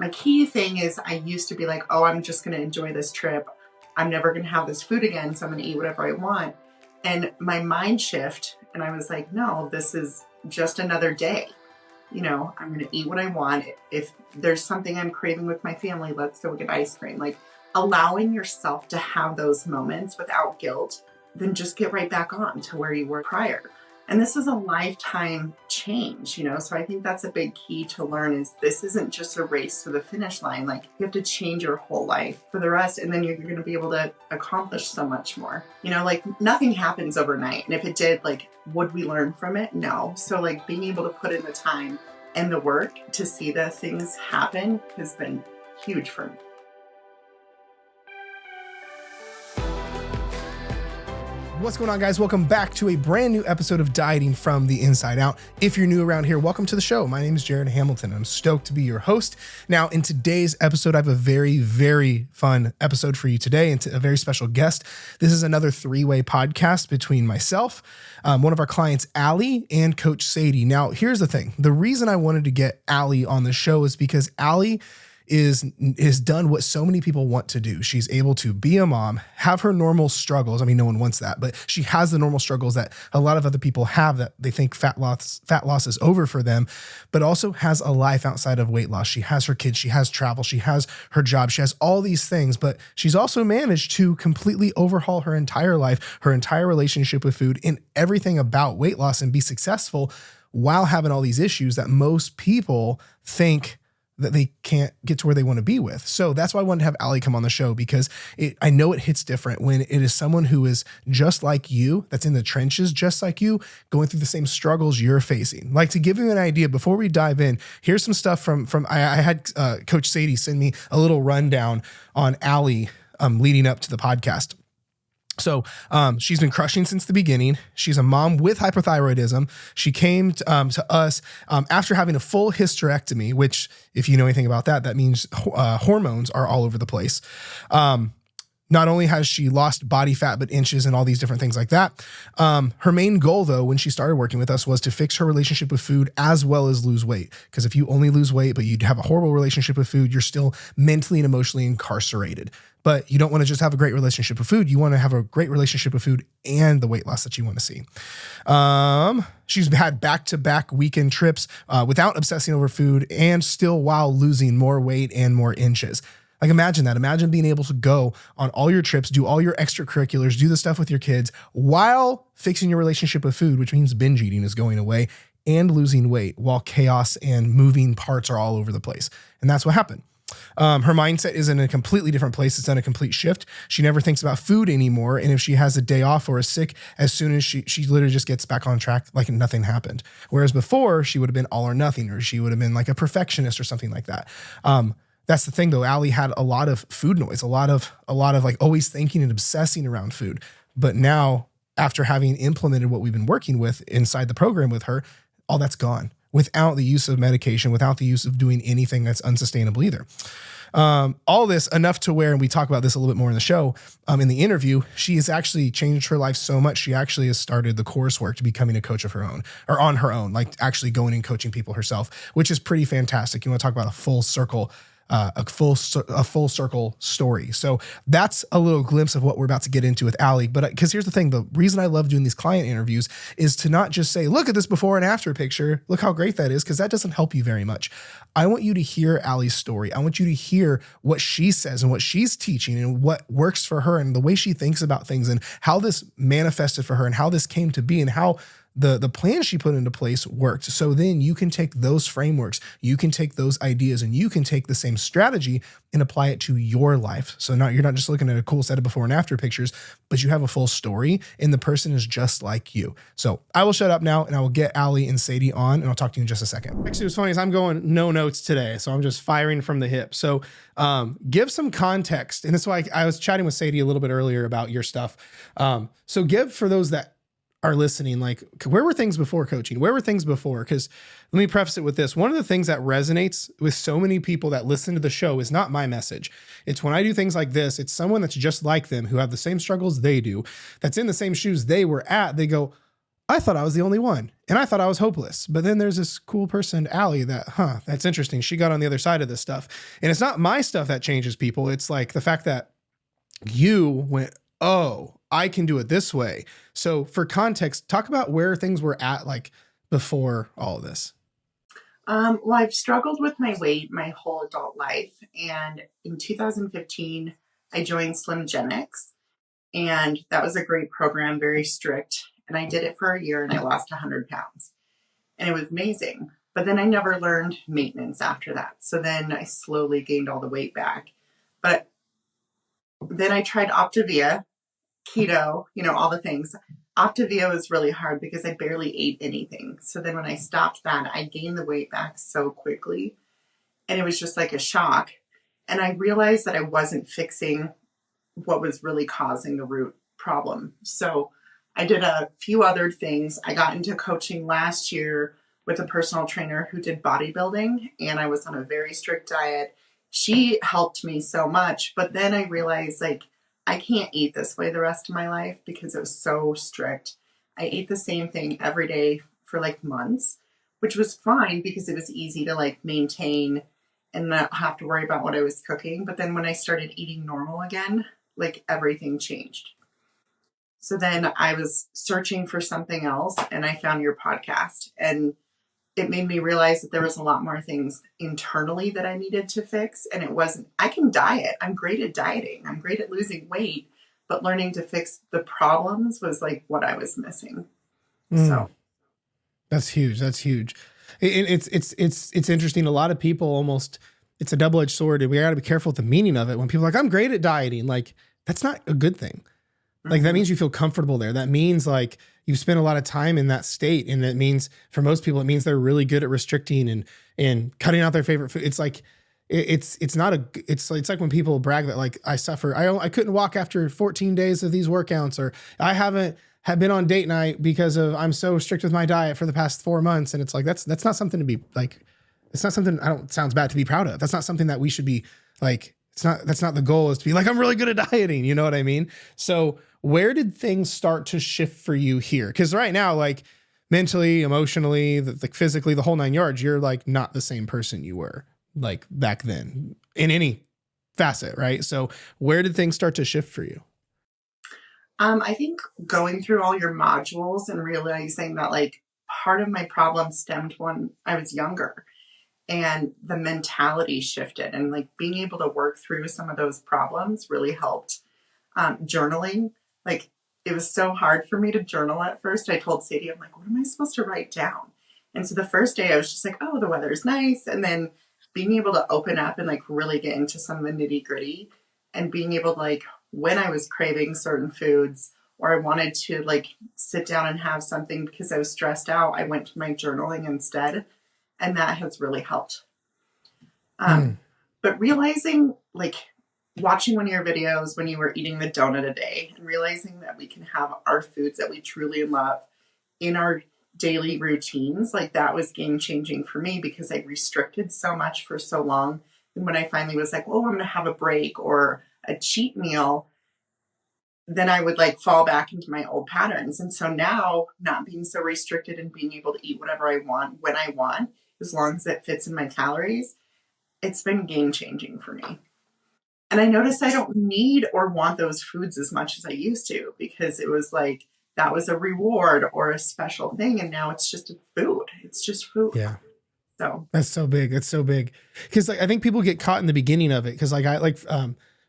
My key thing is I used to be like, oh, I'm just going to enjoy this trip. I'm never going to have this food again, so I'm going to eat whatever I want. And my mind shift, and I was like, no, this is just another day. You know, I'm going to eat what I want. If there's something I'm craving with my family, let's go get ice cream. Like allowing yourself to have those moments without guilt, then just get right back on to where you were prior. And this is a lifetime change, you know, so I think that's a big key to learn is this isn't just a race to the finish line. Like you have to change your whole life for the rest, and then you're going to be able to accomplish so much more. You know, like nothing happens overnight. And if it did, like, would we learn from it? No. So like being able to put in the time and the work to see the things happen has been huge for me. What's going on, guys? Welcome back to a brand new episode of Dieting from the Inside Out. If you're new around here, welcome to the show. My name is Jared Hamilton. I'm stoked to be your host. Now, in today's episode, I have a very, very fun episode for you today and a very special guest. This is another three-way podcast between myself, one of our clients, Allie, and Coach Sadie. Now, here's the thing. The reason I wanted to get Allie on the show is because Allie is done what so many people want to do. She's able to be a mom, have her normal struggles. I mean, no one wants that, but she has the normal struggles that a lot of other people have, that they think fat loss is over for them, but also has a life outside of weight loss. She has her kids, she has travel, she has her job, she has all these things, but she's also managed to completely overhaul her entire life, her entire relationship with food, and everything about weight loss and be successful while having all these issues that most people think that they can't get to where they want to be with. So that's why I wanted to have Allie come on the show, because I know it hits different when it is someone who is just like you, that's in the trenches, just like you, going through the same struggles you're facing. Like, to give you an idea, before we dive in, here's some stuff from I had Coach Sadie send me a little rundown on Allie leading up to the podcast. So she's been crushing since the beginning. She's a mom with hypothyroidism. She came to us after having a full hysterectomy, which, if you know anything about that, that means hormones are all over the place. Not only has she lost body fat, but inches and all these different things like that. Her main goal, though, when she started working with us, was to fix her relationship with food as well as lose weight. Because if you only lose weight, but you have a horrible relationship with food, you're still mentally and emotionally incarcerated. But you don't want to just have a great relationship with food. You want to have a great relationship with food and the weight loss that you want to see. She's had back-to-back weekend trips without obsessing over food, and still while losing more weight and more inches. Like, imagine that. Imagine being able to go on all your trips, do all your extracurriculars, do the stuff with your kids while fixing your relationship with food, which means binge eating is going away, and losing weight while chaos and moving parts are all over the place. And that's what happened. Her mindset is in a completely different place. It's done a complete shift. She never thinks about food anymore. And if she has a day off or is sick, as soon as she literally just gets back on track like nothing happened. Whereas before, she would have been all or nothing, or she would have been like a perfectionist or something like that. That's the thing, though. Allie had a lot of food noise, a lot of like always thinking and obsessing around food. But now, after having implemented what we've been working with inside the program with her, all that's gone, without the use of medication, without the use of doing anything that's unsustainable either. All this enough to where, and we talk about this a little bit more in the show, in the interview, she has actually changed her life so much. She actually has started the coursework to becoming a coach of her own, or on her own, like actually going and coaching people herself, which is pretty fantastic. You want to talk about a full circle story. So that's a little glimpse of what we're about to get into with Allie. But because here's the thing, the reason I love doing these client interviews is to not just say, look at this before and after picture, look how great that is, because that doesn't help you very much. I want you to hear Allie's story. I want you to hear what she says and what she's teaching and what works for her and the way she thinks about things and how this manifested for her and how this came to be and how the plan she put into place worked. So then you can take those frameworks, you can take those ideas, and you can take the same strategy and apply it to your life. So now you're not just looking at a cool set of before and after pictures, but you have a full story and the person is just like you. So I will shut up now and I will get Allie and Sadie on, and I'll talk to you in just a second. Actually, what's funny is I'm going no notes today. So I'm just firing from the hip. So give some context. And that's why I was chatting with Sadie a little bit earlier about your stuff. So give, for those that are listening, like, where were things before coaching? Where were things before? Because let me preface it with this. One of the things that resonates with so many people that listen to the show is not my message. It's when I do things like this, it's someone that's just like them, who have the same struggles they do, that's in the same shoes they were at. They go, I thought I was the only one and I thought I was hopeless. But then there's this cool person, Allie, that's interesting. She got on the other side of this stuff. And it's not my stuff that changes people. It's like the fact that you went, oh, I can do it this way. So for context, talk about where things were at like before all of this. Well, I've struggled with my weight my whole adult life. And in 2015, I joined Slimgenics. And that was a great program, very strict. And I did it for a year and I lost 100 pounds. And it was amazing. But then I never learned maintenance after that. So then I slowly gained all the weight back. But then I tried Optavia, keto, all the things. Optavia was really hard because I barely ate anything. So then when I stopped that, I gained the weight back so quickly. And it was just like a shock. And I realized that I wasn't fixing what was really causing the root problem. So I did a few other things. I got into coaching last year with a personal trainer who did bodybuilding, and I was on a very strict diet. She helped me so much, but then I realized like I can't eat this way the rest of my life because it was so strict. I ate the same thing every day for like months, which was fine because it was easy to like maintain and not have to worry about what I was cooking. But then when I started eating normal again, like everything changed. So then I was searching for something else and I found your podcast, and it made me realize that there was a lot more things internally that I needed to fix. And it wasn't, I can diet. I'm great at dieting. I'm great at losing weight, but learning to fix the problems was like what I was missing. So that's huge. That's huge. It's interesting. A lot of people almost, it's a double-edged sword, and we got to be careful with the meaning of it. When people are like, I'm great at dieting, like that's not a good thing. Like that means you feel comfortable there. That means like you've spent a lot of time in that state. And that means for most people, it means they're really good at restricting and cutting out their favorite food. It's like, it's like when people brag that like I couldn't walk after 14 days of these workouts, or I haven't been on date night because of, I'm so strict with my diet for the past 4 months. And it's like, that's not something to be like, it's not something sounds bad to be proud of. That's not something that we should be like, that's not the goal, is to be like, I'm really good at dieting. You know what I mean? So where did things start to shift for you here? Because right now, like mentally, emotionally, like physically, the whole 9 yards, you're like not the same person you were like back then in any facet, right? So where did things start to shift for you? I think going through all your modules and realizing that like part of my problem stemmed when I was younger, and the mentality shifted, and like being able to work through some of those problems really helped. Journaling, like it was so hard for me to journal at first. I told Sadie, I'm like, what am I supposed to write down? And so the first day I was just like, oh, the weather's nice. And then being able to open up and like really get into some of the nitty gritty, and being able to like, when I was craving certain foods or I wanted to like sit down and have something because I was stressed out, I went to my journaling instead. And that has really helped. But realizing, like watching one of your videos when you were eating the donut a day, and realizing that we can have our foods that we truly love in our daily routines, like that was game changing for me because I restricted so much for so long. And when I finally was like, oh, I'm going to have a break or a cheat meal, then I would like fall back into my old patterns. And so now, not being so restricted and being able to eat whatever I want when I want, as long as it fits in my calories, it's been game changing for me. And I noticed I don't need or want those foods as much as I used to, because it was like that was a reward or a special thing. And now it's just a food. It's just food. Yeah. So that's so big. It's so big. Cause like, I think people get caught in the beginning of it. Cause like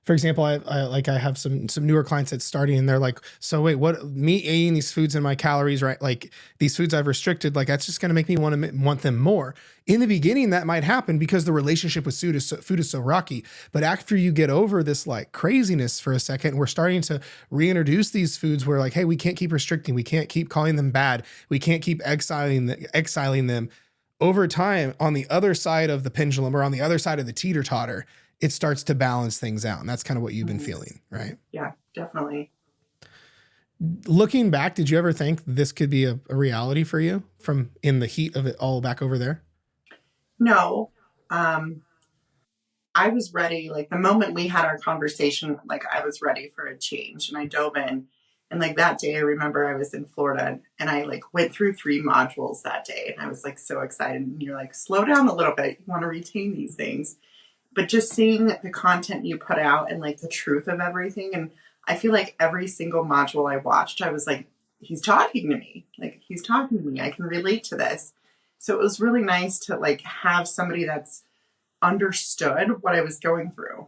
for example, I have some newer clients that's starting, and they're like, so wait, what, me eating these foods in my calories, right? Like these foods I've restricted, like that's just going to make me want them more. In the beginning, that might happen because the relationship with food is so rocky. But after you get over this like craziness for a second, we're starting to reintroduce these foods where like, hey, we can't keep restricting. We can't keep calling them bad. We can't keep exiling them. Over time, on the other side of the pendulum, or on the other side of the teeter-totter, it starts to balance things out. And that's kind of what you've been feeling, right? Yeah, definitely. Looking back, did you ever think this could be a reality for you from in the heat of it all back over there? No. I was ready. Like the moment we had our conversation, like I was ready for a change, and I dove in. And like that day, I remember I was in Florida and I like went through 3 modules that day. And I was like so excited. And you're like, slow down a little bit. You want to retain these things. But just seeing the content you put out and like the truth of everything. And I feel like every single module I watched, I was like, he's talking to me. Like he's talking to me. I can relate to this. So it was really nice to like have somebody that's understood what I was going through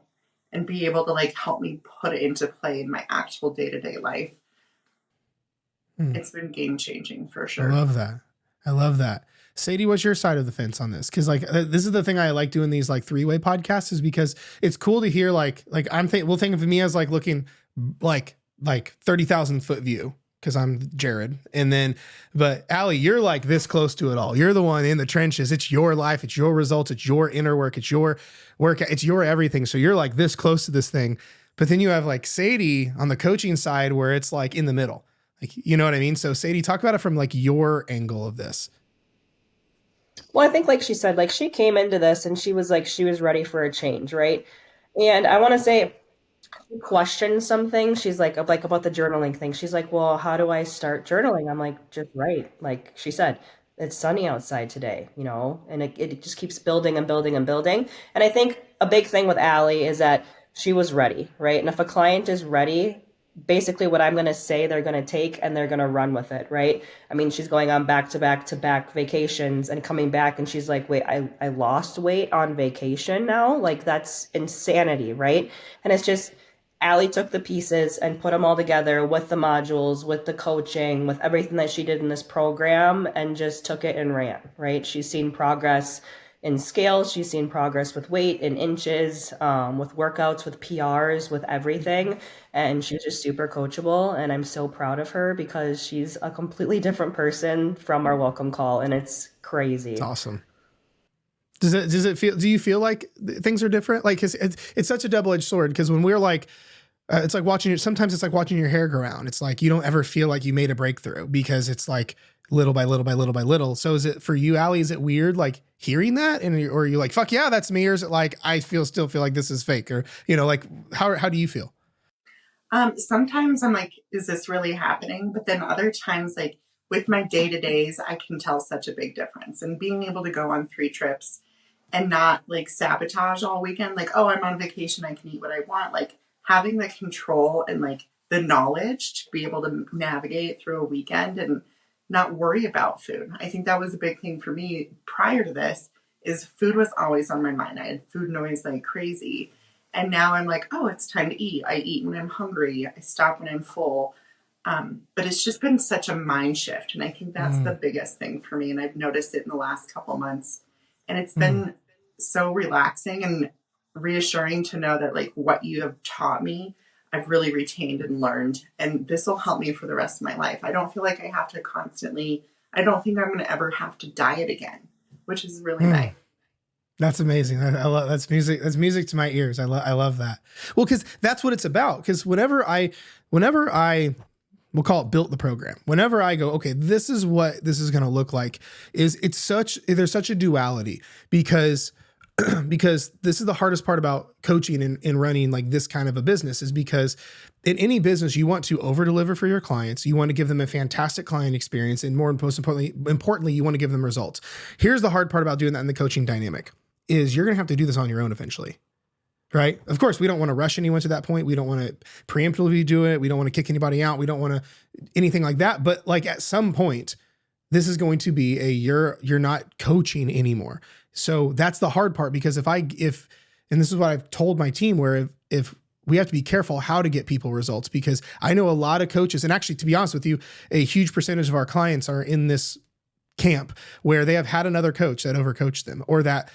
and be able to like help me put it into play in my actual day-to-day life. It's been game changing for sure. I love that. I love that. Sadie, what's your side of the fence on this? Because like this is the thing I like doing these like 3-way podcasts is because it's cool to hear like we'll think of me as like looking like 30,000 foot view because I'm Jared, and then but Allie, you're like this close to it all. You're the one in the trenches. It's your life. It's your results. It's your inner work. It's your work. It's your everything. So you're like this close to this thing. But then you have like Sadie on the coaching side where it's like in the middle. Like, you know what I mean? So Sadie, talk about it from like your angle of this. Well, I think like she said, like she came into this and she was ready for a change, right? And I want to say she questioned something. She's like about the journaling thing. She's like, well, how do I start journaling? I'm like, just write. Like she said, it's sunny outside today, you know, and it just keeps building and building and building. And I think a big thing with Allie is that she was ready, right? And if a client is ready, basically what I'm going to say, they're going to take and they're going to run with it, right? I mean, she's going on back to back to back vacations and coming back and she's like, wait, I lost weight on vacation now? Like that's insanity, right? And it's just, Allie took the pieces and put them all together with the modules, with the coaching, with everything that she did in this program and just took it and ran, right? She's seen progress in scales. She's seen progress with weight in inches, with workouts, with PRs, with everything. And she's just super coachable. And I'm so proud of her because she's a completely different person from our welcome call. And it's crazy. It's awesome. Do you feel like things are different? Like it's such a double-edged sword because when we're like, it's like sometimes it's like watching your hair grow out. It's like, you don't ever feel like you made a breakthrough because it's like little by little by little by little. So is it for you, Allie, is it weird like hearing that? Or are you like, fuck yeah, that's me? Or is it like, I still feel like this is fake? Or, you know, like how do you feel? Sometimes I'm like, is this really happening? But then other times, like with my day-to-days, I can tell such a big difference. And being able to go on 3 trips and not like sabotage all weekend, like, oh, I'm on vacation, I can eat what I want. Like having the control and like the knowledge to be able to navigate through a weekend and not worry about food. I think that was a big thing for me prior to this is food was always on my mind. I had food noise like crazy. And now I'm like, oh, it's time to eat. I eat when I'm hungry. I stop when I'm full. But it's just been such a mind shift. And I think that's the biggest thing for me. And I've noticed it in the last couple months. And it's been so relaxing and reassuring to know that like what you have taught me, I've really retained and learned. And this will help me for the rest of my life. I don't feel like I have to I don't think I'm going to ever have to diet again, which is really nice. That's amazing. I love that's music. That's music to my ears. I love that. Well, because that's what it's about. Because whenever I we'll call it built the program. Whenever I go, okay, this is what this is going to look like. There's such a duality because this is the hardest part about coaching and running like this kind of a business is because in any business, you want to over deliver for your clients. You want to give them a fantastic client experience. And most importantly, you want to give them results. Here's the hard part about doing that in the coaching dynamic is you're going to have to do this on your own eventually. Right. Of course, we don't want to rush anyone to that point. We don't want to preemptively do it. We don't want to kick anybody out. We don't want to anything like that. But like at some point, this is going to be you're not coaching anymore. So that's the hard part because and this is what I've told my team where if we have to be careful how to get people results because I know a lot of coaches and actually, to be honest with you, a huge percentage of our clients are in this camp where they have had another coach that overcoached them or that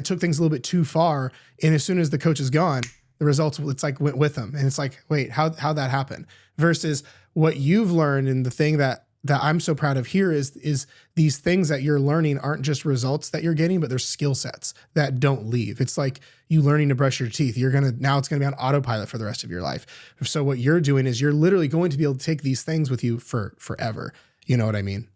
took things a little bit too far. And as soon as the coach is gone, the results, it's like went with them. And it's like, wait, how that happened versus what you've learned. And the thing that I'm so proud of here is these things that you're learning aren't just results that you're getting, but they're skill sets that don't leave. It's like you learning to brush your teeth. Now it's going to be on autopilot for the rest of your life. So what you're doing is you're literally going to be able to take these things with you for forever. You know what I mean?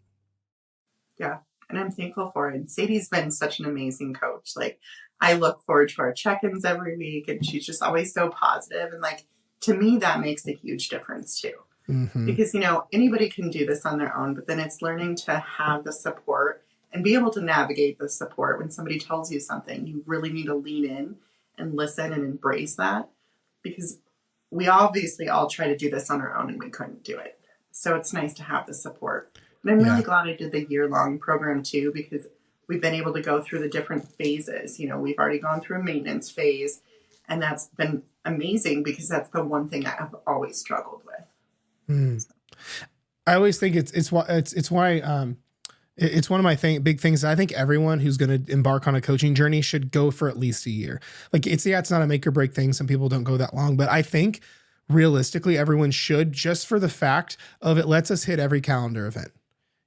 Yeah. And I'm thankful for it. And Sadie's been such an amazing coach. Like I look forward to our check-ins every week and she's just always so positive and like to me, that makes a huge difference too. Mm-hmm. Because, anybody can do this on their own, but then it's learning to have the support and be able to navigate the support. When somebody tells you something, you really need to lean in and listen and embrace that, because we obviously all try to do this on our own and we couldn't do it. So it's nice to have the support. And I'm really glad I did the year-long program too, because we've been able to go through the different phases. We've already gone through a maintenance phase, and that's been amazing because that's the one thing I have always struggled with. I always think it's why it's one of my big things. I think everyone who's going to embark on a coaching journey should go for at least a year. Like it's not a make or break thing. Some people don't go that long, but I think realistically everyone should, just for the fact of it lets us hit every calendar event.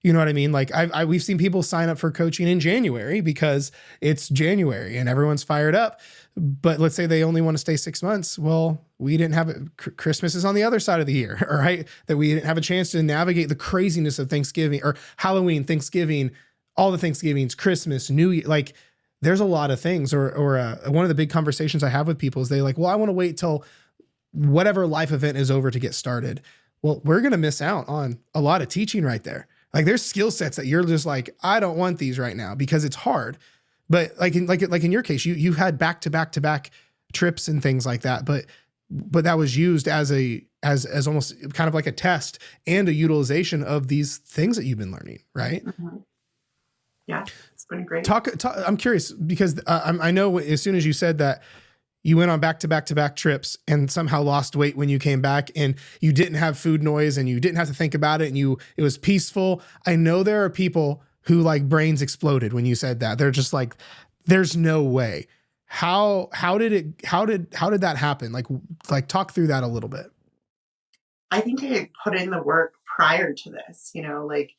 You know what I mean? Like we've seen people sign up for coaching in January because it's January and everyone's fired up. But let's say they only want to stay 6 months. Well, we didn't have it. Christmas is on the other side of the year, all right? That we didn't have a chance to navigate the craziness of Thanksgiving or Halloween, Thanksgiving, all the Thanksgivings, Christmas, New Year. Like there's a lot of things. Or one of the big conversations I have with people is they like, well, I want to wait till whatever life event is over to get started. Well, we're going to miss out on a lot of teaching right there. Like there's skill sets that you're just like, I don't want these right now because it's hard. But like in your case, you had back to back trips and things like that. But that was used as almost kind of like a test and a utilization of these things that you've been learning, right? Mm-hmm. Yeah, it's been great. I'm curious because I know as soon as you said that you went on back to back trips and somehow lost weight when you came back and you didn't have food noise and you didn't have to think about it and it was peaceful. I know there are people who like brains exploded when you said that. They're just like, there's no way. How did that happen? Like talk through that a little bit. I think I put in the work prior to this, like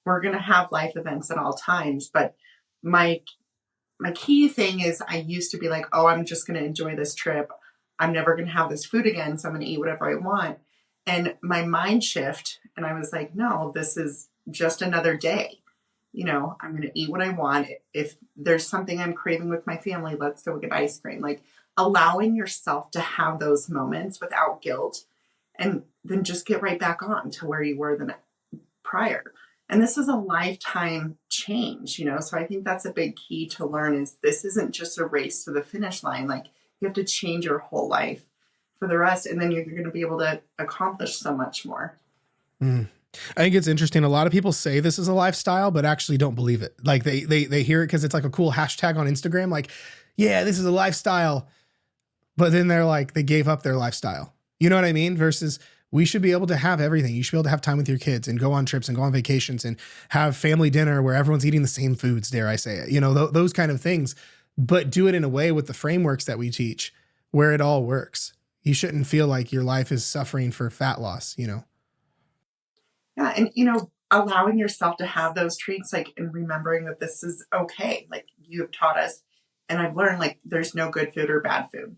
we're going to have life events at all times, but my key thing is I used to be like, oh, I'm just going to enjoy this trip. I'm never going to have this food again. So I'm going to eat whatever I want. And my mind shift. And I was like, no, this is just another day. I'm going to eat what I want. If there's something I'm craving with my family, let's go get ice cream. Like allowing yourself to have those moments without guilt and then just get right back on to where you were the prior. And this is a lifetime change, so I think that's a big key to learn is this isn't just a race to the finish line. Like you have to change your whole life for the rest. And then you're going to be able to accomplish so much more. I think it's interesting. A lot of people say this is a lifestyle, but actually don't believe it. Like they hear it because it's like a cool hashtag on Instagram. Like, yeah, this is a lifestyle. But then they're like, they gave up their lifestyle. You know what I mean? Versus we should be able to have everything. You should be able to have time with your kids and go on trips and go on vacations and have family dinner where everyone's eating the same foods, dare I say it, those kind of things, but do it in a way with the frameworks that we teach where it all works. You shouldn't feel like your life is suffering for fat loss, Yeah. And, allowing yourself to have those treats, like, and remembering that this is okay. Like you have taught us, and I've learned like, there's no good food or bad food,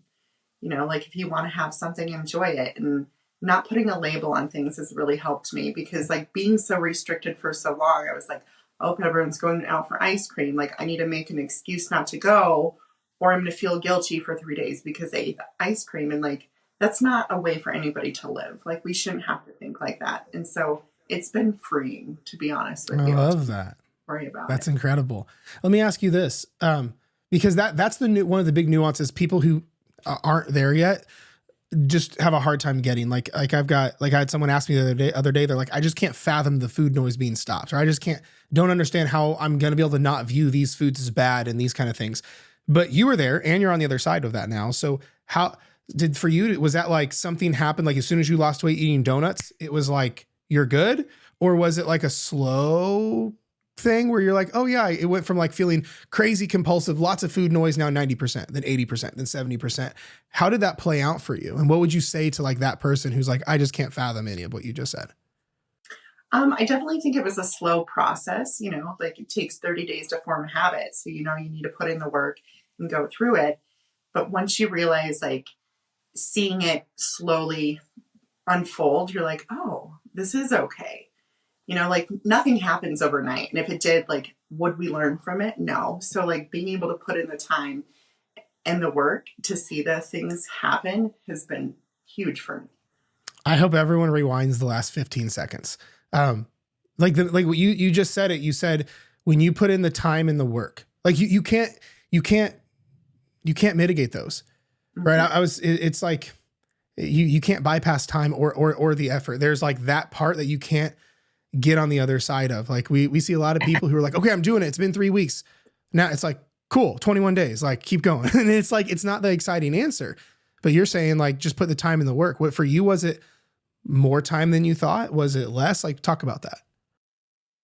like if you want to have something, enjoy it. And not putting a label on things has really helped me because like being so restricted for so long, I was like, oh, everyone's going out for ice cream. Like I need to make an excuse not to go, or I'm going to feel guilty for 3 days because I ate the ice cream. And like, that's not a way for anybody to live. Like we shouldn't have to think like that. And so it's been freeing, to be honest with you. I love that. Worry about That's incredible. Let me ask you this, because that's one of the big nuances. People who aren't there yet just have a hard time getting. Like I had someone ask me the other day. They're like, I just can't fathom the food noise being stopped, or I just don't understand how I'm going to be able to not view these foods as bad and these kind of things. But you were there, and you're on the other side of that now. So how for you, was that like something happened? Like as soon as you lost weight eating donuts, it was like, you're good? Or was it like a slow thing where you're like, oh yeah, it went from like feeling crazy compulsive, lots of food noise, now 90%, then 80%, then 70%. How did that play out for you? And what would you say to like that person who's like, I just can't fathom any of what you just said? I definitely think it was a slow process, like it takes 30 days to form a habit. So, you need to put in the work and go through it. But once you realize like seeing it slowly unfold, you're like, oh, this is okay. Like nothing happens overnight. And if it did, like, would we learn from it? No. So like being able to put in the time and the work to see the things happen has been huge for me. I hope everyone rewinds the last 15 seconds. Like what you just said it. You said when you put in the time and the work, like you can't mitigate those, right? It's like you can't bypass time or the effort. There's like that part that you can't get on the other side of. Like we see a lot of people who are like, okay, I'm doing it. It's been 3 weeks. Now it's like, cool, 21 days, like keep going. And it's like, it's not the exciting answer, but you're saying like, just put the time in the work. What for you, was it more time than you thought? Was it less? Like talk about that.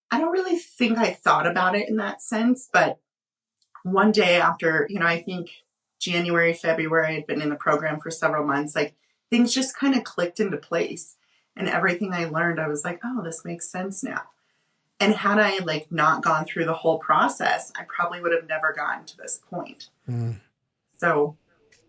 I don't really think I thought about it in that sense, but one day after, I think January, February, I'd been in the program for several months, like things just kind of clicked into place, and everything I learned, I was like, oh, this makes sense now. And had I like not gone through the whole process, I probably would have never gotten to this point. So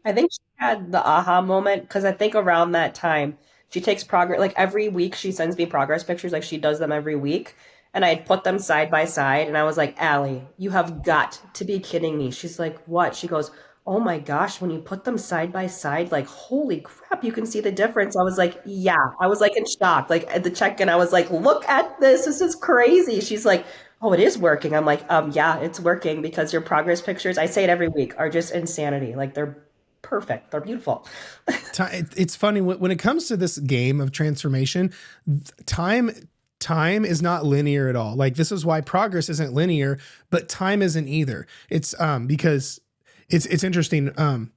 I think she had the aha moment because I think around that time she takes progress, like every week she sends me progress pictures, like she does them every week. And I had put them side by side and I was like, Allie, you have got to be kidding me. She's like, what? She goes, oh my gosh, when you put them side by side, like, holy crap, you can see the difference. I was like, yeah, I was like in shock. Like at the check-in, I was like, look at this. This is crazy. She's like, oh, it is working. I'm like, yeah, it's working because your progress pictures, I say it every week, are just insanity. Like they're perfect. They're beautiful. It's funny when it comes to this game of transformation, time is not linear at all. Like this is why progress isn't linear, but time isn't either. It's because it's interesting.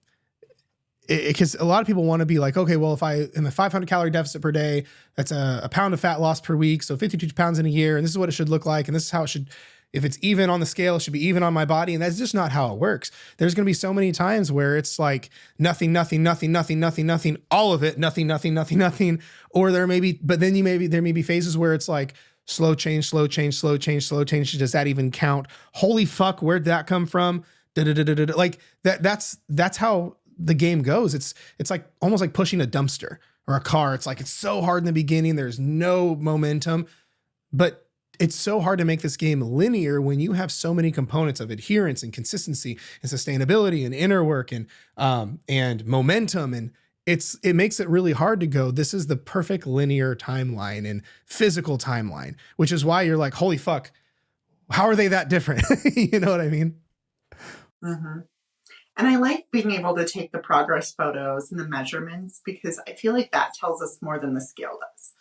Because a lot of people want to be like, okay, well, if I am a 500 calorie deficit per day, that's a pound of fat loss per week. So 52 pounds in a year. And this is what it should look like. And this is how it should, if it's even on the scale, it should be even on my body. And that's just not how it works. There's going to be so many times where it's like nothing, all of it, nothing. Or there may be, but then there may be phases where it's like slow change. Does that even count? Holy fuck, where'd that come from? Like that's how the game goes. It's like almost like pushing a dumpster or a car. It's like, it's so hard in the beginning. There's no momentum, but it's so hard to make this game linear when you have so many components of adherence and consistency and sustainability and inner work and momentum. And it makes it really hard to go, this is the perfect linear timeline and physical timeline, which is why you're like, holy fuck, how are they that different? You know what I mean? Mm-hmm. And I like being able to take the progress photos and the measurements because I feel like that tells us more than the scale does.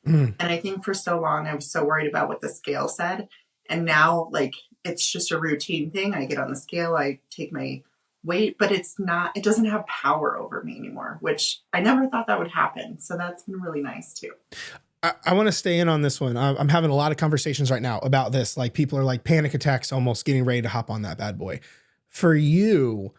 And I think for so long, I was so worried about what the scale said. And now, like, it's just a routine thing. I get on the scale, I take my weight, but it doesn't have power over me anymore, which I never thought that would happen. So that's been really nice too. I want to stay in on this one. I'm having a lot of conversations right now about this. Like people are like panic attacks, almost getting ready to hop on that bad boy. For you,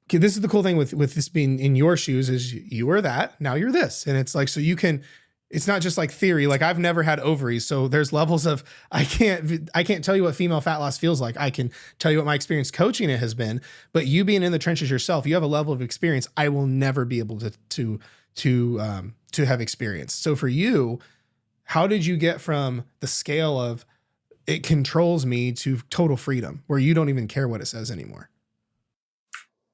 this is the cool thing with this being in your shoes is you were that, now you're this. And it's like, so you can, it's not just like theory. Like I've never had ovaries. So there's levels of, I can't tell you what female fat loss feels like. I can tell you what my experience coaching it has been, but you being in the trenches yourself, you have a level of experience I will never be able to have experienced. So for you, how did you get from the scale of it controls me to total freedom where you don't even care what it says anymore?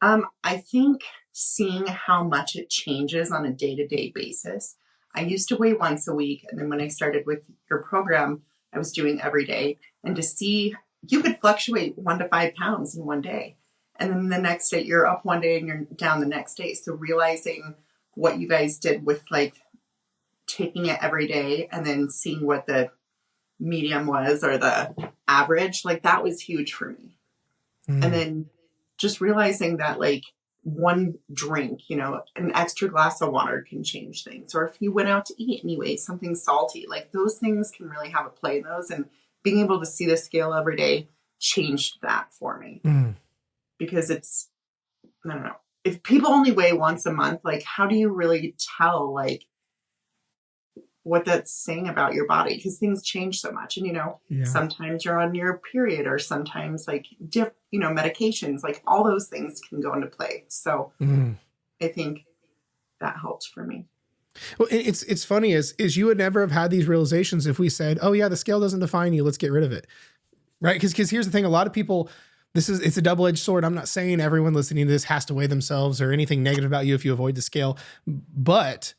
I think seeing how much it changes on a day-to-day basis. I used to weigh once a week. And then when I started with your program, I was doing every day. And to see, you could fluctuate 1 to 5 pounds in one day. And then the next day you're up one day and you're down the next day. So realizing what you guys did with like taking it every day and then seeing what the medium was or the average, like that was huge for me. And then just realizing that like one drink, an extra glass of water can change things. Or if you went out to eat anyway, something salty, like those things can really have a play in those. And being able to see the scale every day changed that for me. Because it's, I don't know, if people only weigh once a month, like how do you really tell like what that's saying about your body? Because things change so much. And, sometimes you're on your period or sometimes like, medications, like all those things can go into play. So I think that helped for me. Well, it's funny is you would never have had these realizations if we said, oh yeah, the scale doesn't define you. Let's get rid of it. Right. Because here's the thing. A lot of people, it's a double-edged sword. I'm not saying everyone listening to this has to weigh themselves or anything negative about you if you avoid the scale, but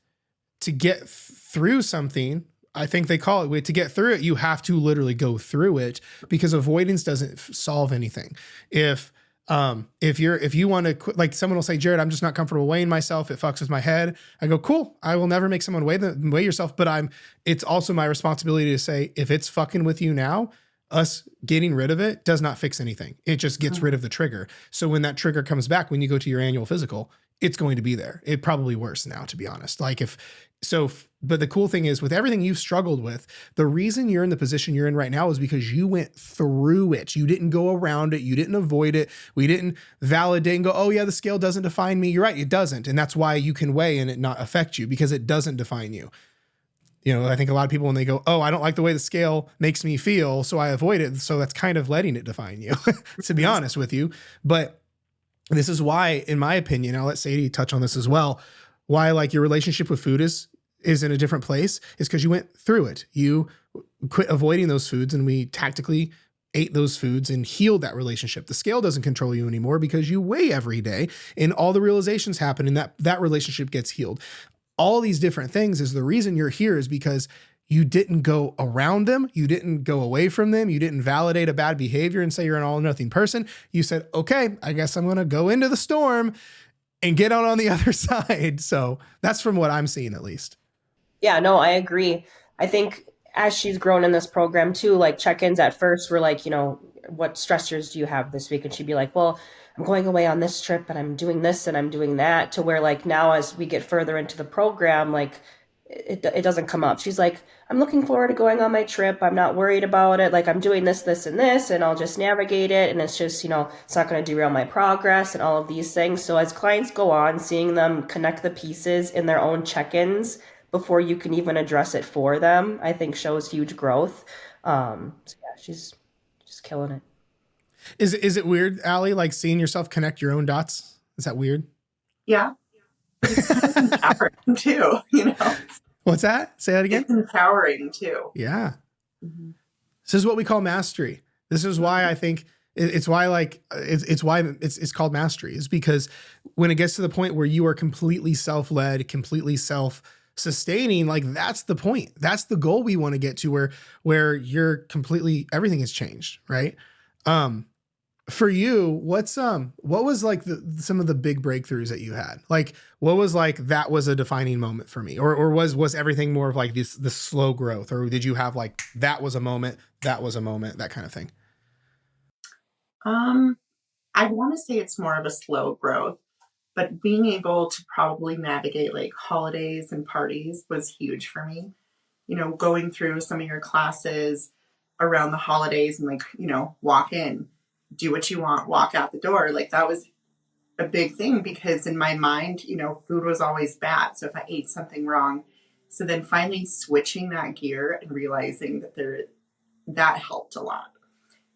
to get through something, I think they call it, to get through it, you have to literally go through it, because avoidance doesn't solve anything. If you want to quit, like someone will say, Jared, I'm just not comfortable weighing myself. It fucks with my head. I go, cool. I will never make someone weigh yourself, but it's also my responsibility to say, if it's fucking with you now, us getting rid of it does not fix anything. It just gets rid of the trigger. So when that trigger comes back, when you go to your annual physical, it's going to be there. It probably worse now, to be honest. But the cool thing is, with everything you've struggled with, the reason you're in the position you're in right now is because you went through it. You didn't go around it. You didn't avoid it. We didn't validate and go, oh yeah, the scale doesn't define me. You're right. It doesn't. And that's why you can weigh and it not affect you, because it doesn't define you. I think a lot of people, when they go, oh, I don't like the way the scale makes me feel, so I avoid it. So that's kind of letting it define you, to be honest with you. But this is why, in my opinion, I'll let Sadie touch on this as well, why like your relationship with food is in a different place, is because you went through it. You quit avoiding those foods, and we tactically ate those foods and healed that relationship. The scale doesn't control you anymore because you weigh every day, and all the realizations happen, and that relationship gets healed. All these different things is the reason you're here, is because you didn't go around them. You didn't go away from them. You didn't validate a bad behavior and say you're an all or nothing person. You said, okay, I guess I'm going to go into the storm and get out on the other side. So that's from what I'm seeing, at least. Yeah, no, I agree. I think as she's grown in this program too, like check-ins at first were like, what stressors do you have this week? And she'd be like, well, I'm going away on this trip and I'm doing this and I'm doing that, to where like now as we get further into the program, like it doesn't come up. She's like, I'm looking forward to going on my trip. I'm not worried about it. Like I'm doing this, this, and this, and I'll just navigate it. And it's just, it's not going to derail my progress and all of these things. So as clients go on, seeing them connect the pieces in their own check-ins before you can even address it for them, I think shows huge growth. So yeah, she's just killing it. Is it weird, Allie, like seeing yourself connect your own dots? Is that weird? Yeah. It's kind of empowering too, What's that? Say that again. It's empowering too. Yeah. Mm-hmm. This is what we call mastery. This is why I think it's why it's called mastery, is because when it gets to the point where you are completely self-led, completely self-sustaining, like that's the point. That's the goal we want to get to, where you're completely, everything has changed, right? For you, what was like some of the big breakthroughs that you had? Like, what was like, that was a defining moment for me, or was everything more of like this slow growth, or did you have like, that was a moment, that kind of thing? I want to say it's more of a slow growth, but being able to probably navigate like holidays and parties was huge for me. Going through some of your classes around the holidays and like, walk in, do what you want, walk out the door. Like that was a big thing, because in my mind, food was always bad. So if I ate something wrong, so then finally switching that gear and realizing that helped a lot,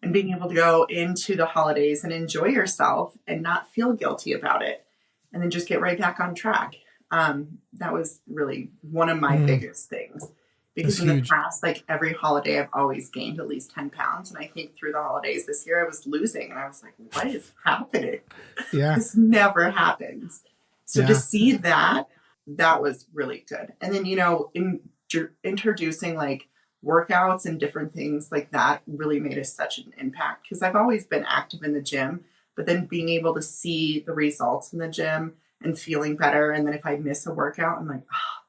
and being able to go into the holidays and enjoy yourself and not feel guilty about it, and then just get right back on track. That was really one of my biggest things. Because in the past, like every holiday, I've always gained at least 10 pounds. And I think through the holidays this year, I was losing. And I was like, what is happening? Yeah. This never happens. So to see that was really good. And then, introducing like workouts and different things like that really made us such an impact. Because I've always been active in the gym, but then being able to see the results in the gym and feeling better. And then if I miss a workout, I'm like, oh,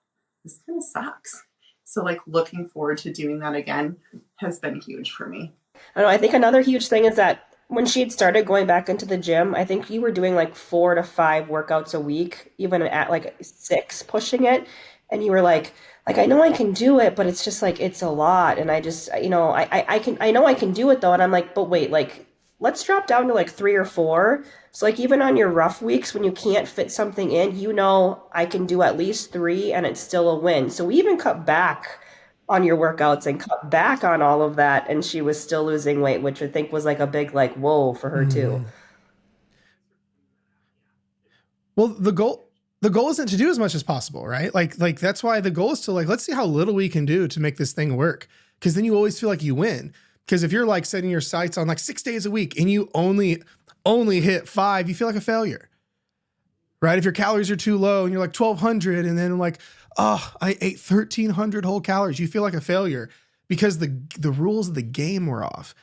this kind of sucks. So like looking forward to doing that again has been huge for me. I think another huge thing is that when she had started going back into the gym, I think you were doing like 4 to 5 workouts a week, even at like 6 pushing it. And you were like, I know I can do it, but it's just like, it's a lot. And I just, I know I can do it though. And I'm like, but wait, like, let's drop down to like 3 or 4. So like even on your rough weeks when you can't fit something in, I can do at least 3 and it's still a win. So we even cut back on your workouts and cut back on all of that. And she was still losing weight, which I think was like a big like, whoa for her too. Well, the goal isn't to do as much as possible, right? Like that's why the goal is to like, let's see how little we can do to make this thing work. Cause then you always feel like you win. Because if you're like setting your sights on like 6 days a week and you only hit 5, you feel like a failure, right? If your calories are too low and you're like 1,200 and then like, oh, I ate 1,300 whole calories, you feel like a failure because the rules of the game were off.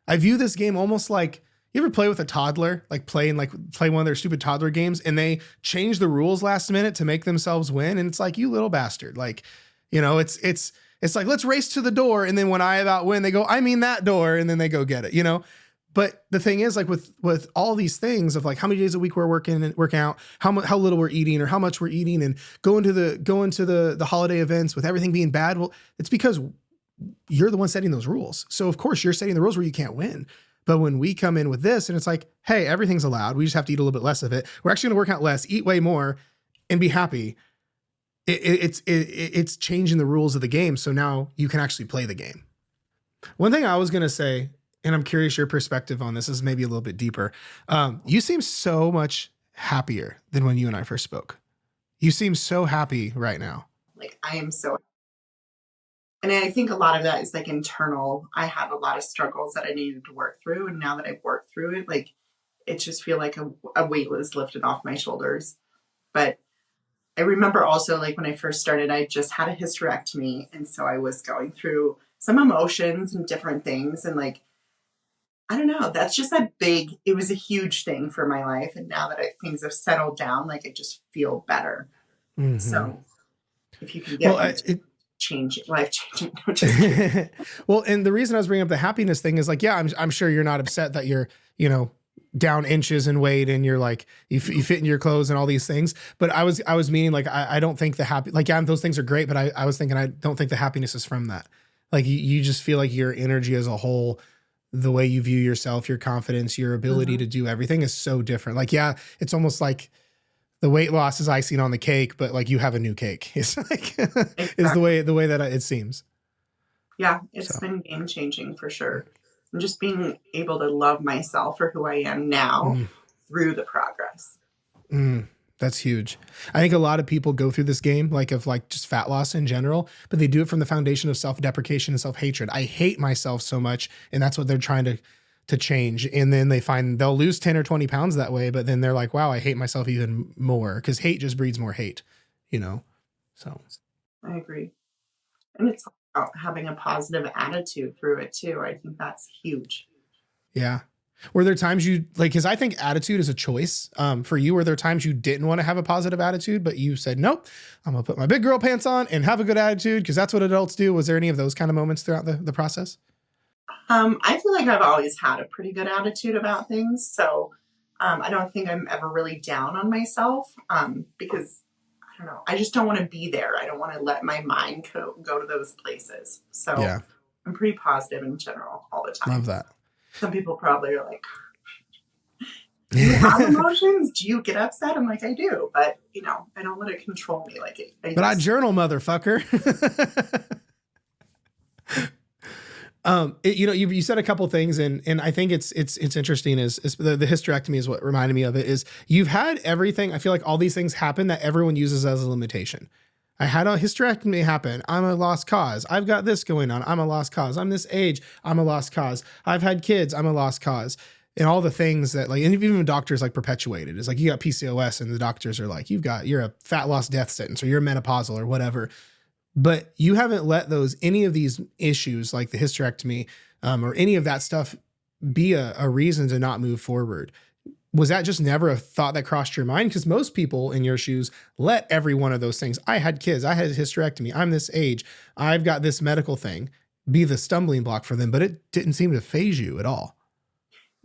I view this game almost like, you ever play with a toddler, like play one of their stupid toddler games and they change the rules last minute to make themselves win? And it's like, you little bastard. Like, you know, it's like, let's race to the door. And then when I about win, they go, I mean that door. And then they go get it, you know? But the thing is, like with all these things of like how many days a week we're working out, how little we're eating or how much we're eating and going to the holiday events with everything being bad. Well, it's because you're the one setting those rules. So of course you're setting the rules where you can't win. But when we come in with this and it's like, hey, everything's allowed. We just have to eat a little bit less of it. We're actually going to work out less, eat way more, and be happy. It's changing the rules of the game. So now you can actually play the game. One thing I was going to say, and I'm curious your perspective on this is maybe a little bit deeper. You seem so much happier than when you and I first spoke. You seem so happy right now. Like I am so, and I think a lot of that is like internal. I had a lot of struggles that I needed to work through. And now that I've worked through it, like it just feel like a weight was lifted off my shoulders. But I remember also like when I first started, I just had a hysterectomy. And so I was going through some emotions and different things. And like, I don't know, that's just it was a huge thing for my life. And now that things have settled down, like I just feel better. Mm-hmm. So if you can get life changing. Well, and the reason I was bringing up the happiness thing is like, yeah, I'm sure you're not upset that you're, you know, down inches in weight and you're like, you fit in your clothes and all these things. But I was meaning like, I don't think those things are great, but I was thinking, I don't think the happiness is from that. Like you just feel like your energy as a whole, the way you view yourself, your confidence, your ability to do everything is so different. Like, yeah, it's almost like the weight loss is icing on the cake, but like you have a new cake. It's like, exactly. Is the way that it seems. Yeah. It's been game changing for sure. And just being able to love myself for who I am now through the progress. That's huge. I think a lot of people go through this game, like of like just fat loss in general, but they do it from the foundation of self-deprecation and self-hatred. I hate myself so much. And that's what they're trying to change. And then they find they'll lose 10 or 20 pounds that way. But then they're like, wow, I hate myself even more because hate just breeds more hate, you know? So I agree. And it's about having a positive attitude through it too. I think that's huge. Yeah. Were there times you like, cause I think attitude is a choice. For you, were there times you didn't want to have a positive attitude, but you said, nope, I'm gonna put my big girl pants on and have a good attitude. Cause that's what adults do. Was there any of those kind of moments throughout the process? I feel like I've always had a pretty good attitude about things. So, I don't think I'm ever really down on myself. Because I don't know, I just don't want to be there. I don't want to let my mind go to those places. So yeah. I'm pretty positive in general all the time. Love that. Some people probably are like, do you have emotions? Do you get upset? I'm like, I do, but you know, I don't let it control me. Like, I journal, motherfucker. You know, you said a couple things and I think it's interesting is the hysterectomy is what reminded me of it is you've had everything. I feel like all these things happen that everyone uses as a limitation. I had a hysterectomy happen. I'm a lost cause. I've got this going on. I'm a lost cause. I'm this age. I'm a lost cause. I've had kids. I'm a lost cause. And all the things that like, and even doctors like perpetuate it. It's like you got PCOS and the doctors are like, you're a fat loss death sentence or you're menopausal or whatever. But you haven't let any of these issues like the hysterectomy or any of that stuff be a reason to not move forward. Was that just never a thought that crossed your mind? Because most people in your shoes let every one of those things. I had kids. I had a hysterectomy. I'm this age. I've got this medical thing be the stumbling block for them, but it didn't seem to phase you at all.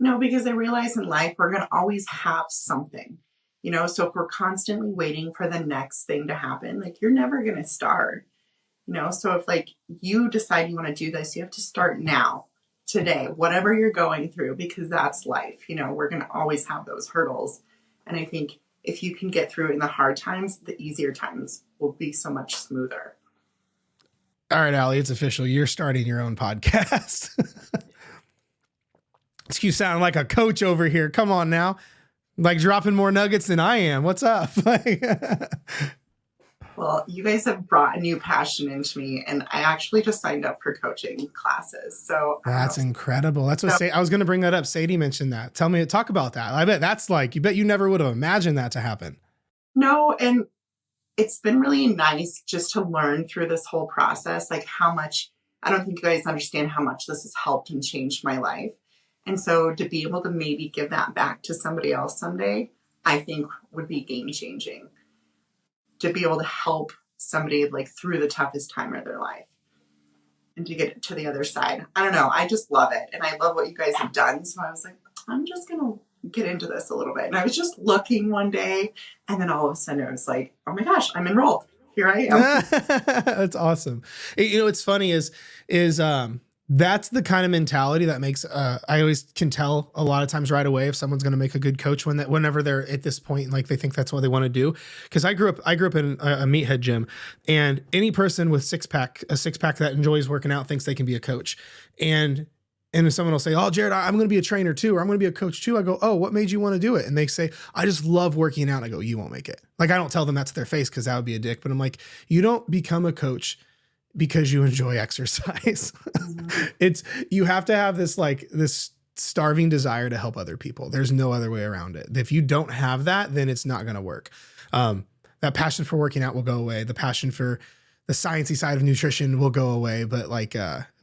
No, because I realize in life, we're going to always have something, you know, so if we're constantly waiting for the next thing to happen, like you're never going to start, you know? So if like you decide you want to do this, you have to start now. Today, whatever you're going through, because that's life. You know, we're going to always have those hurdles. And I think if you can get through it in the hard times, the easier times will be so much smoother. All right, Allie, it's official. You're starting your own podcast. You sound like a coach over here. Come on now. Like dropping more nuggets than I am. What's up? Well, Well, you guys have brought a new passion into me, and I actually just signed up for coaching classes. So That's incredible. That's what I was going to bring that up. Sadie mentioned that. Talk about that. I bet that's like, you bet you never would have imagined that to happen. No, and it's been really nice just to learn through this whole process, like how much, I don't think you guys understand how much this has helped and changed my life. And so to be able to maybe give that back to somebody else someday, I think would be game changing. To be able to help somebody like through the toughest time of their life and to get to the other side. I don't know. I just love it. And I love what you guys have done. So I was like, I'm just going to get into this a little bit. And I was just looking one day, and then all of a sudden I was like, oh my gosh, I'm enrolled. Here I am. That's awesome. What's funny is that's the kind of mentality that makes, I always can tell a lot of times right away if someone's going to make a good coach whenever they're at this point, like they think that's what they want to do. Cause I grew up in a meathead gym, and any person with a six pack that enjoys working out thinks they can be a coach. And if someone will say, oh, Jared, I'm going to be a trainer too, or I'm going to be a coach too. I go, oh, what made you want to do it? And they say, I just love working out. I go, you won't make it. Like, I don't tell them that to their face because that would be a dick, but I'm like, you don't become a coach because you enjoy exercise. You have to have this starving desire to help other people. There's no other way around it. If you don't have that, then it's not going to work. That passion for working out will go away. The passion for the sciencey side of nutrition will go away. But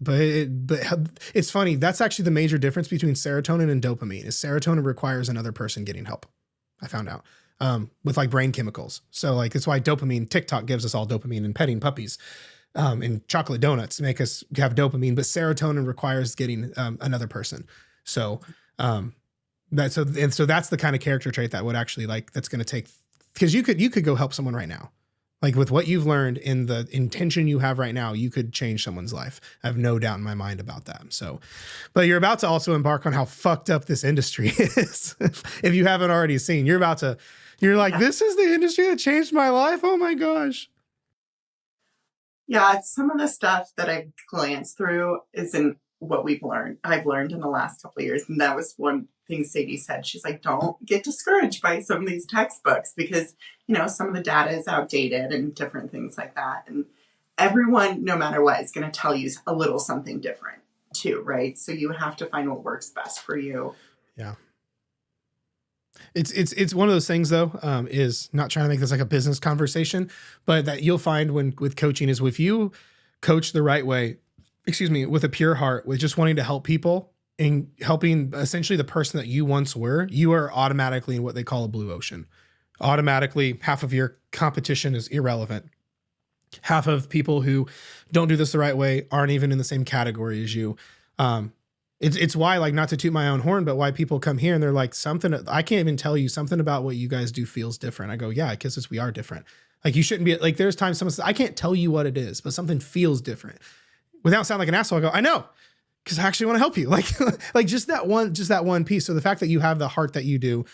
it's funny. That's actually the major difference between serotonin and dopamine is serotonin requires another person getting help. I found out, with like brain chemicals. So like, that's why TikTok gives us all dopamine and petting puppies. And chocolate donuts make us have dopamine, but serotonin requires getting another person. So that's the kind of character trait that would actually that's going to take, because you could go help someone right now. Like with what you've learned in the intention you have right now, you could change someone's life. I have no doubt in my mind about that. So, but you're about to also embark on how fucked up this industry is. If you haven't already seen, you're like, this is the industry that changed my life. Oh my gosh. Yeah, some of the stuff that I've glanced through isn't what I've learned in the last couple of years. And that was one thing Sadie said. She's like, don't get discouraged by some of these textbooks because, some of the data is outdated and different things like that. And everyone, no matter what, is going to tell you a little something different too, right? So you have to find what works best for you. Yeah. It's one of those things though, is not trying to make this like a business conversation, but that you'll find with coaching is if you coach the right way, with a pure heart, with just wanting to help people and helping essentially the person that you once were, you are automatically in what they call a blue ocean. Automatically, half of your competition is irrelevant. Half of people who don't do this the right way aren't even in the same category as you. It's why, like, not to toot my own horn, but why people come here and they're like, I can't even tell you something about what you guys do feels different. I go, yeah, because we are different. Like, you shouldn't be like, there's times someone says, I can't tell you what it is, but something feels different. Without sounding like an asshole, I go, I know, because I actually want to help you. Like just that one piece. So the fact that you have the heart that you do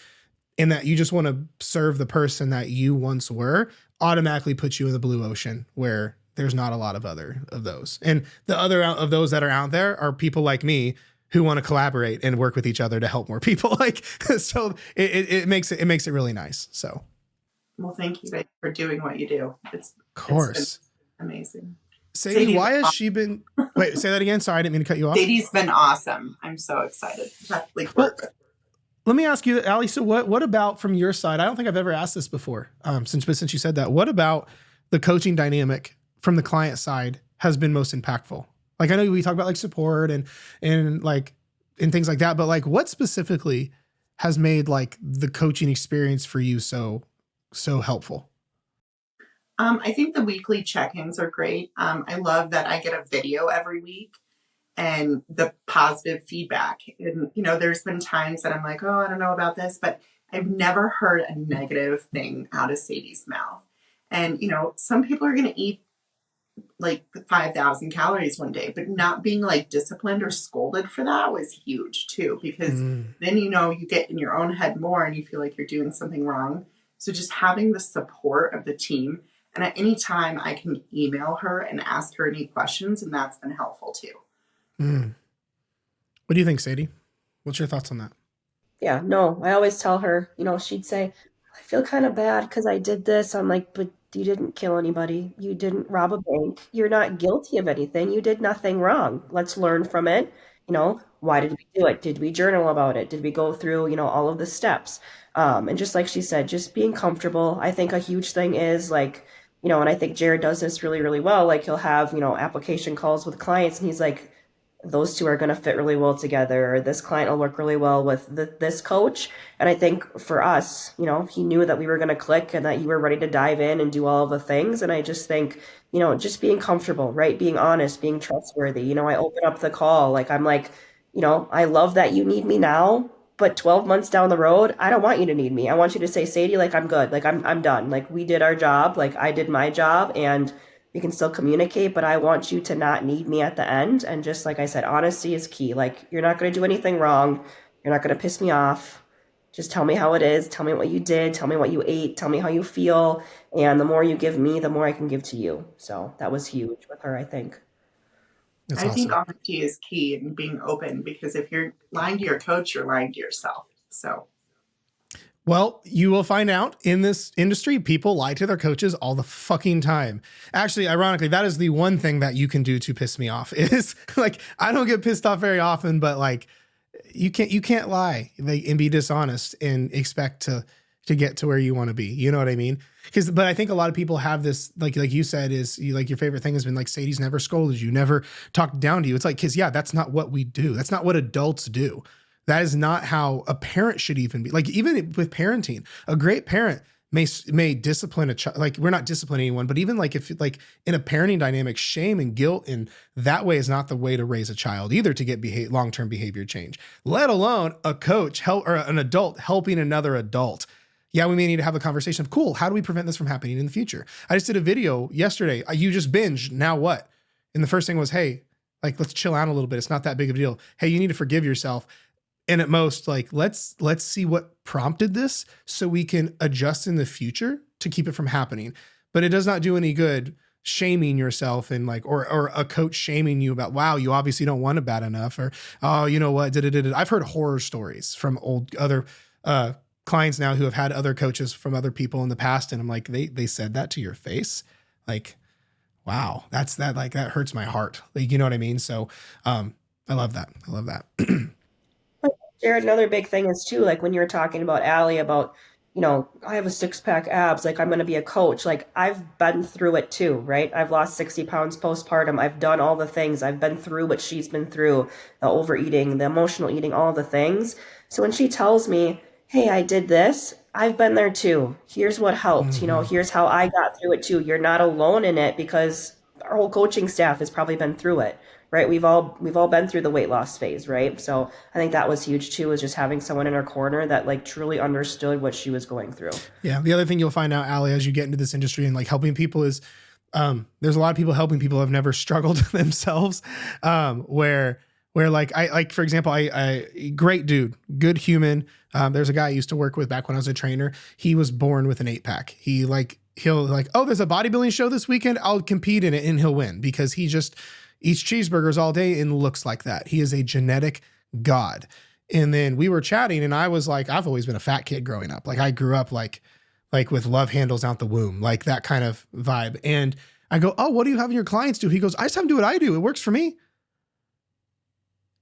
and that you just want to serve the person that you once were automatically puts you in the blue ocean where there's not a lot of those. And the other of those that are out there are people like me who want to collaborate and work with each other to help more people. So it makes it really nice. So. Well, thank you guys for doing what you do. It's amazing. Sadie, why has she been, wait, say that again. Sorry, I didn't mean to cut you off. Sadie's been awesome. I'm so excited. Let me ask you, Allie, so what about from your side? I don't think I've ever asked this before, since you said that. What about the coaching dynamic from the client side has been most impactful? Like, I know we talk about like support and things like that, but like what specifically has made like the coaching experience for you so helpful? I think the weekly check-ins are great. I love that I get a video every week and the positive feedback. And, there's been times that I'm like, oh, I don't know about this, but I've never heard a negative thing out of Sadie's mouth. And, some people are going to eat like 5,000 calories one day, but not being like disciplined or scolded for that was huge too, because then, you get in your own head more and you feel like you're doing something wrong. So just having the support of the team, and at any time I can email her and ask her any questions, and that's been helpful too. What do you think, Sadie? What's your thoughts on that? Yeah, no, I always tell her, she'd say, I feel kind of bad because I did this. I'm like, but you didn't kill anybody. You didn't rob a bank. You're not guilty of anything. You did nothing wrong. Let's learn from it. Why did we do it? Did we journal about it? Did we go through, all of the steps? And just like she said, just being comfortable. I think a huge thing is like, and I think Jared does this really, really well. Like he'll have, application calls with clients and he's like, those two are going to fit really well together, or this client will work really well with this coach. And I think for us, he knew that we were going to click and that you were ready to dive in and do all of the things. And I just think, just being comfortable, right? Being honest, being trustworthy. I open up the call. Like, I'm like, I love that you need me now, but 12 months down the road, I don't want you to need me. I want you to say, Sadie, like, I'm good. Like, I'm done. Like, we did our job. Like, I did my job, and we can still communicate, but I want you to not need me at the end. And just like I said, honesty is key. Like, you're not going to do anything wrong. You're not going to piss me off. Just tell me how it is. Tell me what you did. Tell me what you ate. Tell me how you feel. And the more you give me, the more I can give to you. So that was huge with her, I think. I think honesty is key in being open, because if you're lying to your coach, you're lying to yourself. So. Well, you will find out in this industry, people lie to their coaches all the fucking time. Actually, ironically, that is the one thing that you can do to piss me off is like, I don't get pissed off very often, but like you can't lie and be dishonest and expect to get to where you want to be. You know what I mean? But I think a lot of people have this, like you said, is like your favorite thing has been like, Sadie's never scolded you, never talked down to you. It's like, cause yeah, that's not what we do. That's not what adults do. That is not how a parent should even be. Like, even with parenting, a great parent may discipline a child. Like, we're not disciplining anyone, but even like if like in a parenting dynamic, shame and guilt in that way is not the way to raise a child either, to get long-term behavior change, let alone a coach or an adult helping another adult. Yeah, we may need to have a conversation of, cool, how do we prevent this from happening in the future? I just did a video yesterday. You just binged, now what? And the first thing was, hey, like, let's chill out a little bit. It's not that big of a deal. Hey, you need to forgive yourself. And at most, like, let's see what prompted this so we can adjust in the future to keep it from happening. But it does not do any good shaming yourself and like, or a coach shaming you about, wow, you obviously don't want it bad enough, or, oh, you know what, I've heard horror stories from other clients now who have had other coaches from other people in the past. And I'm like, they said that to your face. Like, wow, that hurts my heart. Like, you know what I mean? So, I love that. Jared, another big thing is too, like when you were talking about Allie about, I have a 6-pack abs, like I'm going to be a coach. Like I've been through it too, right? I've lost 60 pounds postpartum. I've done all the things. I've been through what she's been through, the overeating, the emotional eating, all the things. So when she tells me, hey, I did this, I've been there too. Here's what helped, Mm-hmm. Here's how I got through it too. You're not alone in it, because our whole coaching staff has probably been through it. Right. We've all been through the weight loss phase. Right. So I think that was huge too, is just having someone in her corner that like truly understood what she was going through. Yeah. The other thing you'll find out, Allie, as you get into this industry and like helping people is, there's a lot of people helping people who have never struggled themselves. Where like, for example, I great dude, good human. There's a guy I used to work with back when I was a trainer. He was born with an 8-pack. He'll like, oh, there's a bodybuilding show this weekend. I'll compete in it and he'll win, because he just eats cheeseburgers all day and looks like that. He is a genetic god. And then we were chatting and I was like, I've always been a fat kid growing up. Like I grew up like with love handles out the womb, like that kind of vibe. And I go, oh, what do you have your clients do? He goes, I just have them do what I do. It works for me.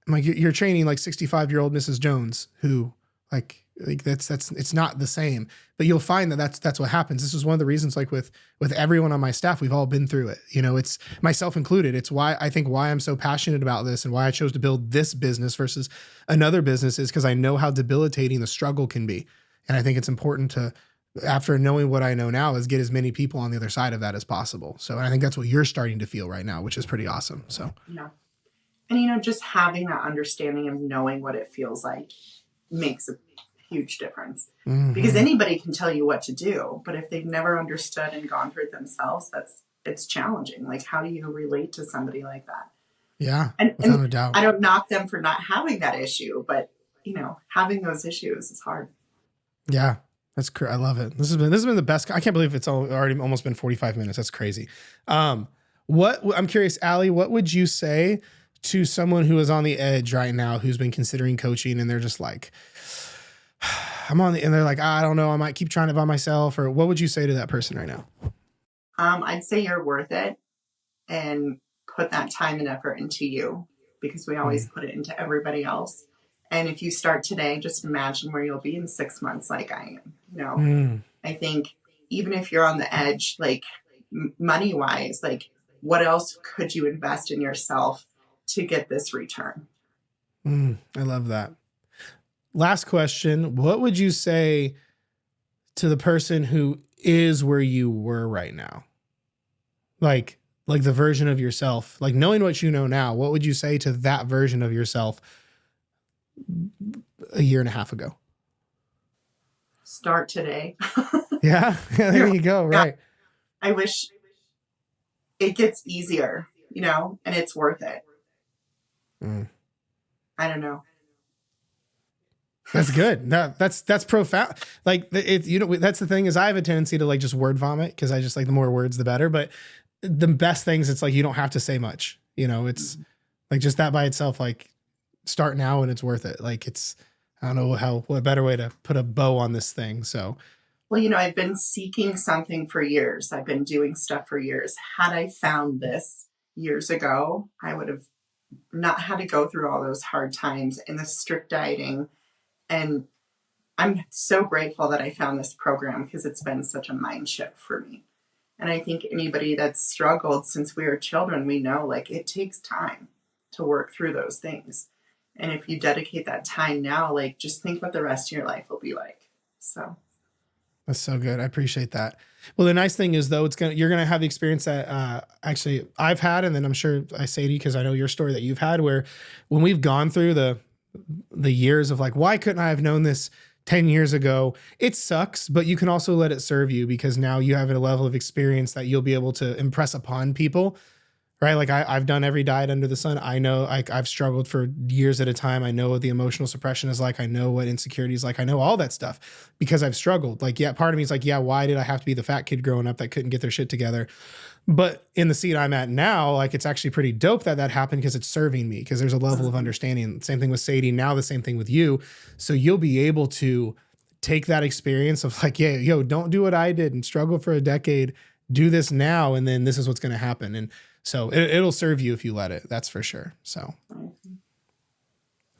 I'm like, you're training like 65-year-old Mrs. Jones who like that's it's not the same. But you'll find that that's what happens. This is one of the reasons, like with everyone on my staff, we've all been through it. It's myself included. It's why I'm so passionate about this and why I chose to build this business versus another business, is because I know how debilitating the struggle can be. And I think it's important to, after knowing what I know now, is get as many people on the other side of that as possible. So I think that's what you're starting to feel right now, which is pretty awesome. So yeah. And just having that understanding of knowing what it feels like makes a huge difference. Mm-hmm. Because anybody can tell you what to do, but if they've never understood and gone through it themselves, it's challenging. Like, how do you relate to somebody like that? Yeah, and without a doubt. I don't knock them for not having that issue, but having those issues is hard. Yeah, that's I love it. This has been the best. I can't believe it's already almost been 45 minutes. That's crazy. I'm curious, Allie, what would you say to someone who is on the edge right now, who's been considering coaching and they're just like, I'm on the, and they're like, I don't know, I might keep trying it by myself, or what would you say to that person right now? I'd say you're worth it, and put that time and effort into you, because we always put it into everybody else. And if you start today, just imagine where you'll be in 6 months, like I am. I think even if you're on the edge, like money wise, like what else could you invest in yourself to get this return? I love that. Last question. What would you say to the person who is where you were right now? Like the version of yourself, like knowing what you know now, what would you say to that version of yourself a year and a half ago? Start today. Yeah, there you go. Right. I wish it gets easier, and it's worth it. I don't know. That's good. No, that's profound. Like that's the thing is I have a tendency to like just word vomit because I just like the more words, the better. But the best things, it's like, you don't have to say much, it's like just that by itself, like start now and it's worth it. Like I don't know what better way to put a bow on this thing. So, well, I've been seeking something for years. I've been doing stuff for years. Had I found this years ago, I would have not had to go through all those hard times and the strict dieting. And I'm so grateful that I found this program, because it's been such a mind shift for me. And I think anybody that's struggled since we were children, we know like it takes time to work through those things. And if you dedicate that time now, like just think what the rest of your life will be like. So that's so good. I appreciate that. Well, the nice thing is though, you're going to have the experience that actually I've had. And then I'm sure I say to you, because I know your story that you've had, where when we've gone through the years of like, why couldn't I have known this 10 years ago? It sucks, but you can also let it serve you, because now you have a level of experience that you'll be able to impress upon people, right? Like I've done every diet under the sun. I know I've struggled for years at a time. I know what the emotional suppression is like. I know what insecurity is like. I know all that stuff because I've struggled. Like, yeah, part of me is like, yeah, why did I have to be the fat kid growing up that couldn't get their shit together? But in the seat I'm at now, like it's actually pretty dope that happened, because it's serving me, because there's a level of understanding. Same thing with Sadie. Now the same thing with you. So you'll be able to take that experience of like, yeah, don't do what I did and struggle for a decade. Do this now. And then this is what's going to happen. And so it'll serve you if you let it. That's for sure. So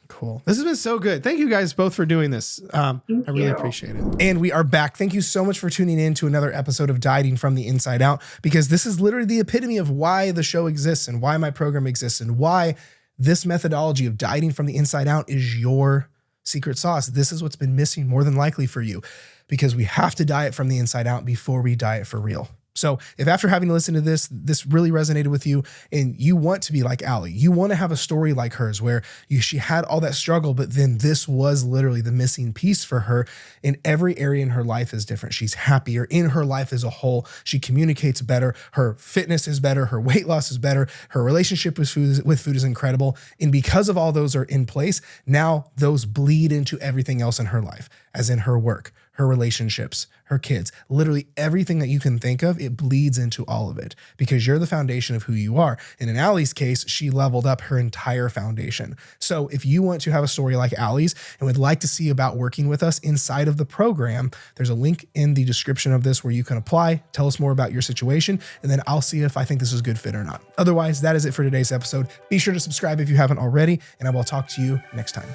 cool. This has been so good. Thank you guys both for doing this. I really appreciate it. And we are back. Thank you so much for tuning in to another episode of Dieting from the Inside Out, because this is literally the epitome of why the show exists and why my program exists and why this methodology of dieting from the inside out is your secret sauce. This is what's been missing more than likely for you, because we have to diet from the inside out before we diet for real. So if after having to listen to this really resonated with you and you want to be like Allie, you want to have a story like hers where she had all that struggle, but then this was literally the missing piece for her, in every area in her life is different. She's happier in her life as a whole. She communicates better. Her fitness is better. Her weight loss is better. Her relationship with food is incredible. And because of all those are in place, now those bleed into everything else in her life, as in her work, her relationships, her kids, literally everything that you can think of, it bleeds into all of it, because you're the foundation of who you are. And in Allie's case, she leveled up her entire foundation. So if you want to have a story like Allie's and would like to see about working with us inside of the program, there's a link in the description of this where you can apply, tell us more about your situation, and then I'll see if I think this is a good fit or not. Otherwise, that is it for today's episode. Be sure to subscribe if you haven't already, and I will talk to you next time.